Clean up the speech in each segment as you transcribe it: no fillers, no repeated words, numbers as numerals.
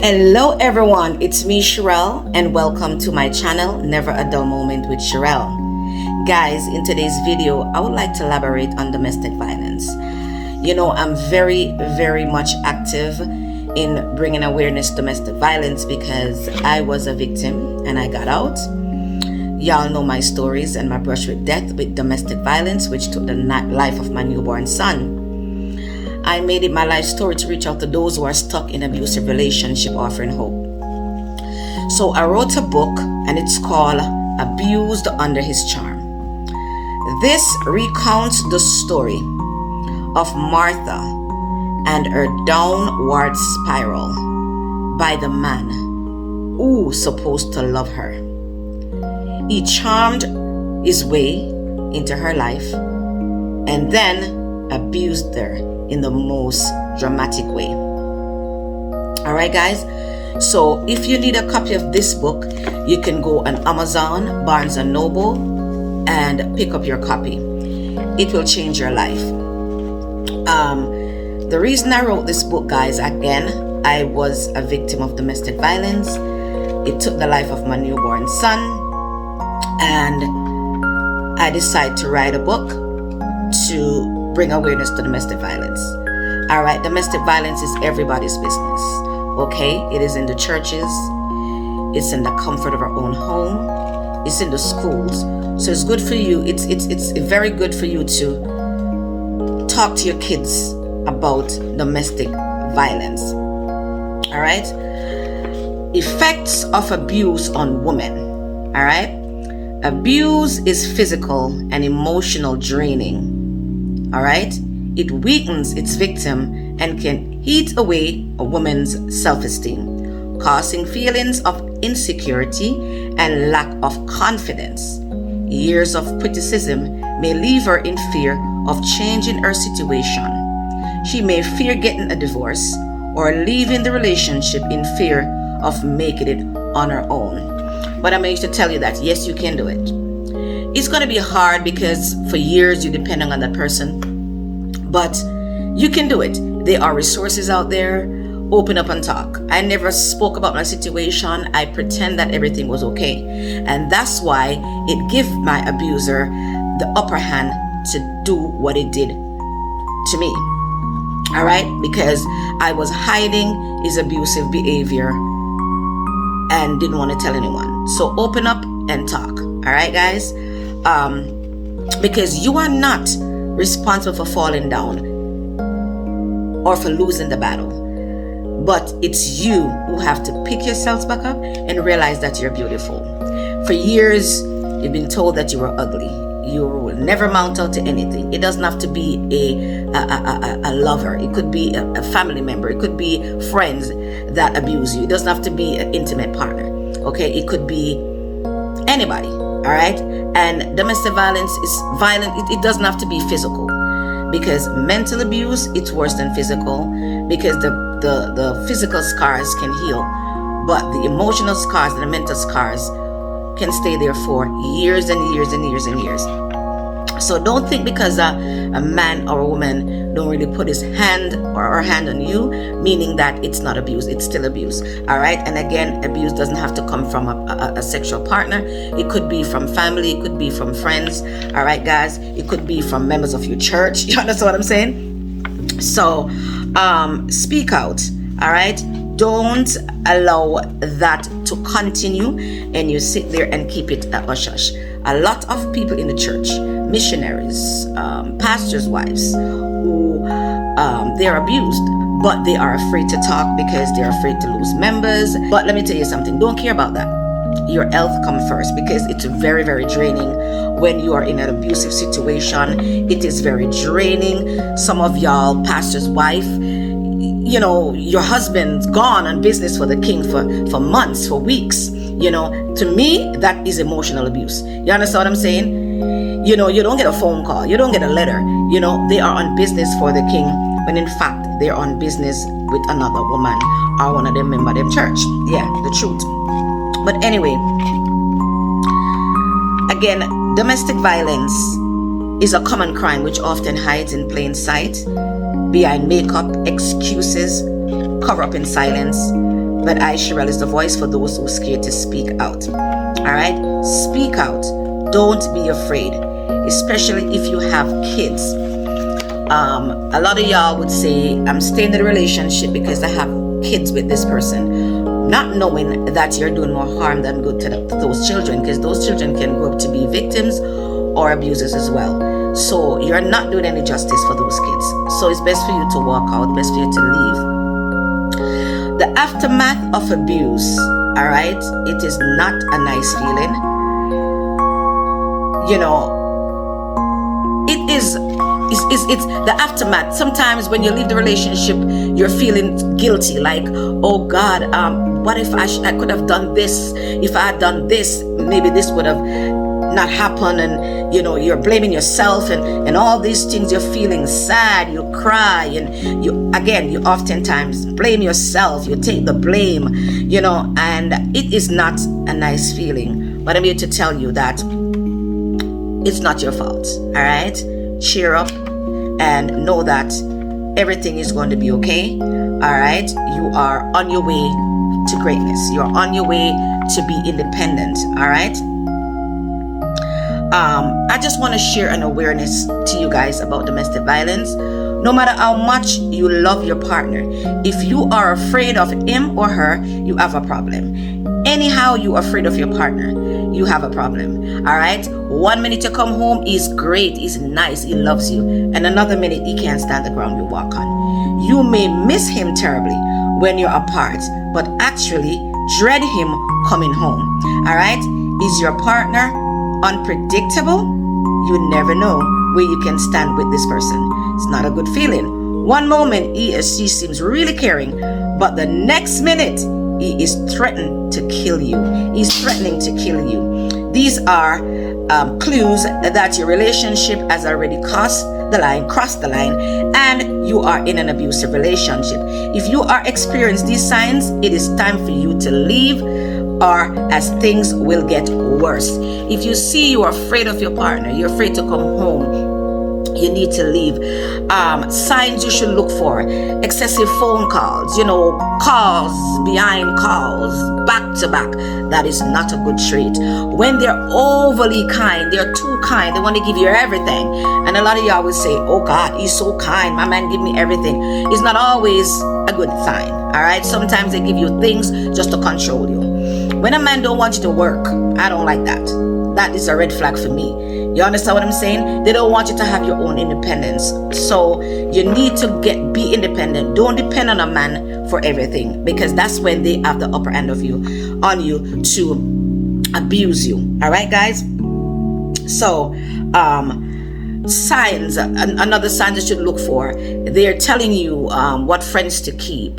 Hello everyone, it's me Sherelle and welcome to my channel Never a Dull Moment with Sherelle. Guys, in today's video I would like to elaborate on domestic violence. I'm very much active in bringing awareness to domestic violence because I was a victim and I got out. Y'all know my stories and my brush with death with domestic violence, which took the life of my newborn son. I made it my life story to reach out to those who are stuck in abusive relationship, offering hope. So I wrote a book and it's called Abused Under His Charm. This recounts the story of Martha and her downward spiral by the man who supposed to love her. He charmed his way into her life and then abused her in the most dramatic way. All right, guys. So if you need a copy of this book, you can go on Amazon, Barnes & Noble, and pick up your copy. It will change your life. The reason I wrote this book, guys, again, I was a victim of domestic violence. It took the life of my newborn son, and I decided to write a book to bring awareness to domestic violence. All right, domestic violence is everybody's business. Okay, it is in the churches, it's in the comfort of our own home, it's in the schools. So it's good for you. It's very good for you to talk to your kids about domestic violence. All right, effects of abuse on women. All right, abuse is physical and emotional draining. All right, it weakens its victim and can eat away a woman's self-esteem, causing feelings of insecurity and lack of confidence. Years of criticism may leave her in fear of changing her situation. She may fear getting a divorce or leaving the relationship in fear of making it on her own. But I'm here to tell you that yes, you can do it. It's going to be hard because for years you're depending on that person, but you can do it. There are resources out there. Open up and talk. I never spoke about my situation. I pretend that everything was okay, and that's why it gave my abuser the upper hand to do what it did to me. All right, because I was hiding his abusive behavior and didn't want to tell anyone. So open up and talk. All right, guys. Because you are not responsible for falling down or for losing the battle, but it's you who have to pick yourselves back up and realize that you're beautiful. For years you've been told that you were ugly, you will never mount out to anything. It doesn't have to be a lover. It could be a family member. It could be friends that abuse you. It doesn't have to be an intimate partner. Okay, it could be anybody. All right, and domestic violence is violent. It doesn't have to be physical, because mental abuse, it's worse than physical, because the physical scars can heal, but the emotional scars and the mental scars can stay there for years and years and years and years. So don't think because a man or a woman don't really put his hand or her hand on you, meaning that it's not abuse. It's still abuse. All right. And again, abuse doesn't have to come from a sexual partner. It could be from family. It could be from friends. All right, guys. It could be from members of your church. You understand what I'm saying? So speak out. All right. Don't allow that to continue and you sit there and keep it a hush hush. A lot of people in the church, missionaries, pastors' wives, who they're abused, but they are afraid to talk because they're afraid to lose members. But let me tell you something, don't care about that. Your health comes first, because it's very draining when you are in an abusive situation. It is very draining. Some of y'all, pastor's wife, your husband's gone on business for the king for months, for weeks. To me, that is emotional abuse. You understand what I'm saying? You don't get a phone call. You don't get a letter. They are on business for the king, when in fact, they're on business with another woman or one of them member of them church. Yeah, the truth. But anyway, again, domestic violence is a common crime which often hides in plain sight, behind makeup, excuses, cover up in silence, But I, Sherelle, is the voice for those who are scared to speak out. All right? Speak out. Don't be afraid, especially if you have kids. A lot of y'all would say, I'm staying in the relationship because I have kids with this person, not knowing that you're doing more harm than good to those children, because those children can grow up to be victims or abusers as well. So you're not doing any justice for those kids. So it's best for you to walk out, best for you to leave. The aftermath of abuse, all right, it is not a nice feeling. You know, it's the aftermath. Sometimes when you leave the relationship, you're feeling guilty, like, oh God, what if I could have done this? If I had done this, maybe this would have not happened. And you know, you're blaming yourself and all these things. You're feeling sad, you cry, and you oftentimes blame yourself. You take the blame, you know, and it is not a nice feeling. But I'm here to tell you that it's not your fault. All right, cheer up and know that everything is going to be okay. All right, you are on your way to greatness. You're on your way to be independent. All right. I just want to share an awareness to you guys about domestic violence. No matter how much you love your partner, if you are afraid of him or her, you have a problem. Anyhow, you're afraid of your partner, you have a problem. All right. 1 minute you come home, he's great, he's nice, he loves you, and another minute he can't stand the ground you walk on. You may miss him terribly when you're apart, but actually dread him coming home. All right. Is your partner unpredictable? You never know where you can stand with this person. It's not a good feeling. One moment he or she seems really caring, but the next minute he is threatening to kill you. He's threatening to kill you. These are clues that your relationship has already crossed the line, and you are in an abusive relationship. If you are experiencing these signs, it is time for you to leave, or as things will get worse. If you see you are afraid of your partner, you're afraid to come home, you need to leave. Signs you should look for: excessive phone calls, calls behind calls, back to back. That is not a good trait. When they're overly kind, they're too kind, they want to give you everything. And a lot of y'all will say, oh God, he's so kind, my man give me everything. It's not always a good sign. All right, sometimes they give you things just to control you. When a man don't want you to work, I don't like that. That is a red flag for me. You understand what I'm saying? They don't want you to have your own independence. So you need to be independent. Don't depend on a man for everything, because that's when they have the upper hand on you to abuse you. All right, guys? So, signs, another sign you should look for: they're telling you what friends to keep.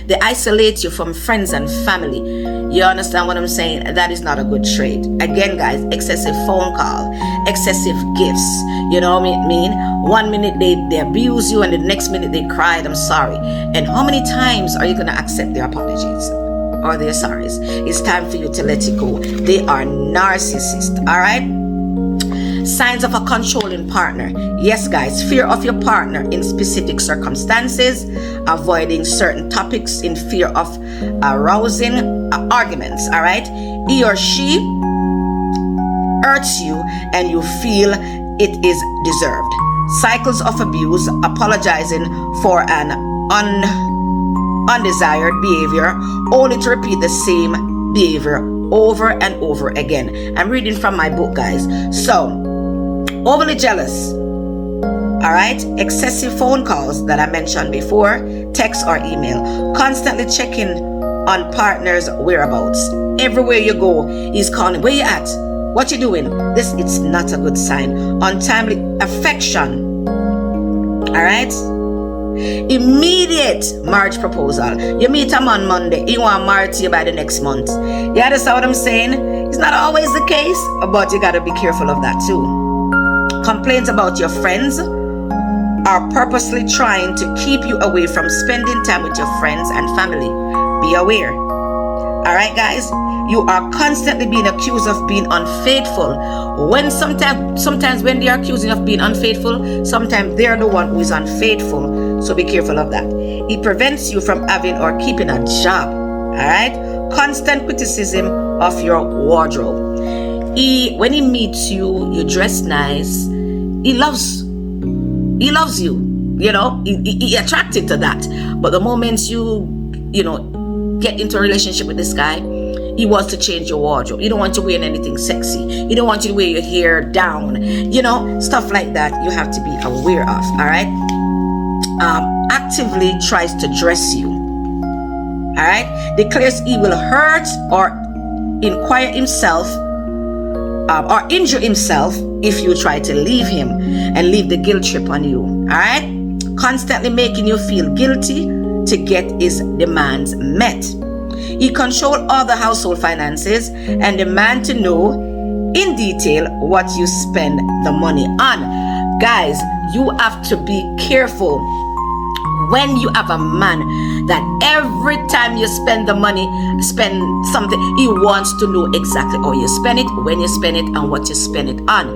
They isolate you from friends and family. You understand what I'm saying? That is not a good trait. Again, guys, excessive phone call, excessive gifts. You know what I mean? 1 minute they abuse you, and the next minute they cried, I'm sorry. And how many times are you going to accept their apologies or their sorries? It's time for you to let it go. They are narcissists. All right? Signs of a controlling partner. Yes, guys, fear of your partner in specific circumstances, avoiding certain topics in fear of arousing arguments. All right, he or she hurts you and you feel it is deserved. Cycles of abuse, apologizing for an undesired behavior, only to repeat the same behavior over and over again. I'm reading from my book, guys. So, overly jealous, all right, excessive phone calls that I mentioned before, text or email, constantly checking on partner's whereabouts. Everywhere you go, he's calling, where you at? What you doing? It's not a good sign. Untimely affection, all right? Immediate marriage proposal. You meet him on Monday, he want to marry you by the next month. You understand what I'm saying? It's not always the case, but you got to be careful of that too. Complaints about your friends are purposely trying to keep you away from spending time with your friends and family. Be aware. All right, guys? You are constantly being accused of being unfaithful. When sometimes when they are accusing you of being unfaithful, sometimes they're the one who is unfaithful. So be careful of that. It prevents you from having or keeping a job. All right, constant criticism of your wardrobe. When he meets you, you dress nice. He loves you. You know, he attracted to that. But the moment you get into a relationship with this guy, he wants to change your wardrobe. He don't want you wearing anything sexy. He don't want you to wear your hair down. Stuff like that you have to be aware of. All right. Actively tries to dress you. All right. Declares he will hurt or injure himself if you try to leave him and leave the guilt trip on you. All right. Constantly making you feel guilty to get his demands met. He controls all the household finances and demands to know in detail what you spend the money on. Guys, you have to be careful when you have a man that every time you spend something, he wants to know exactly how you spend it, when you spend it, and what you spend it on.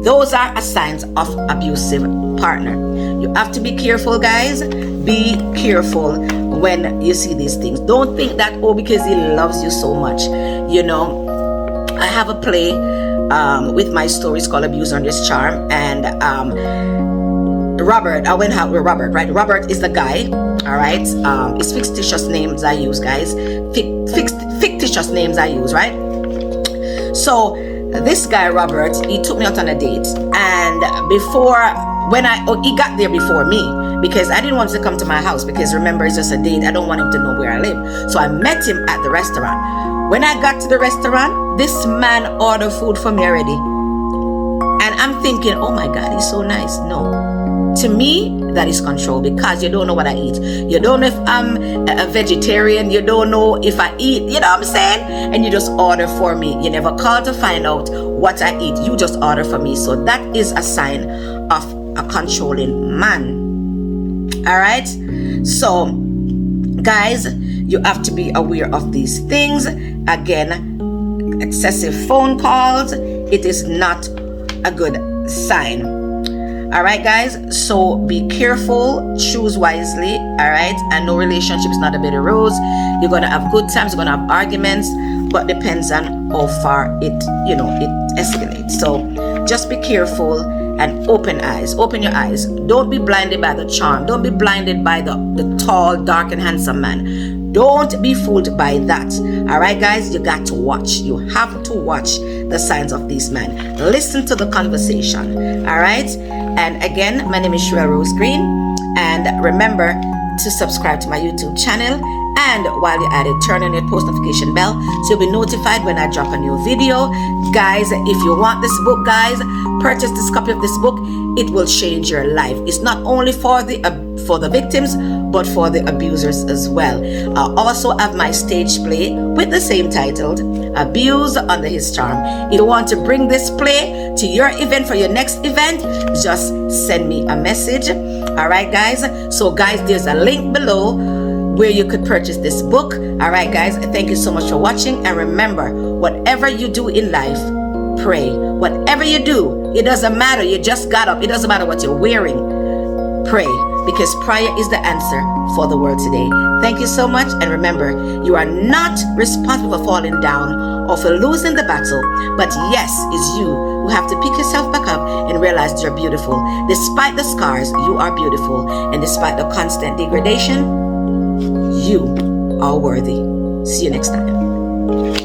Those are signs of abusive partner. You have to be careful, guys. Be careful when you see these things. Don't think that, because he loves you so much. I have a play with my stories called Abuse Under His Charm, and Robert, I went out with Robert, right? Robert is the guy, all right? It's fictitious names I use, guys. Fictitious names I use, right? So this guy, Robert, he took me out on a date, and he got there before me, because I didn't want him to come to my house, because remember, it's just a date. I don't want him to know where I live. So I met him at the restaurant. When I got to the restaurant, this man ordered food for me already. And I'm thinking, oh my God, he's so nice. No. To me, that is control, because you don't know what I eat. You don't know if I'm a vegetarian. You don't know if I eat, you know what I'm saying? And you just order for me. You never call to find out what I eat. You just order for me. So that is a sign of a controlling man. All right? So, guys, you have to be aware of these things. Again, excessive phone calls, it is not a good sign. All right, guys, so be careful, choose wisely. All right, and no relationship is not a bed of roses. You're gonna have good times, you're gonna have arguments, but depends on how far it escalates. So just be careful and open your eyes. Don't be blinded by the charm. Don't be blinded by the tall, dark, and handsome man. Don't be fooled by that. All right, guys, you got to watch. You have to watch the signs of these men. Listen to the conversation. All right. And again, my name is Sherelle Rose Green. And remember to subscribe to my YouTube channel. And while you're at it, turn on your post notification bell so you'll be notified when I drop a new video. Guys, if you want this book, guys, purchase this copy of this book. It will change your life. It's not only for the victims, but for the abusers as well. I also have my stage play with the same title, Abuse Under His Charm. If you want to bring this play to your event, for your next event, just send me a message. All right, guys. So, guys, there's a link below where you could purchase this book. All right, guys, thank you so much for watching. And remember, whatever you do in life, pray. Whatever you do, it doesn't matter. You just got up. It doesn't matter what you're wearing. Pray, because prayer is the answer for the world today. Thank you so much. And remember, you are not responsible for falling down or for losing the battle. But yes, it's you who have to pick yourself back up and realize you're beautiful. Despite the scars, you are beautiful. And despite the constant degradation, you are worthy. See you next time.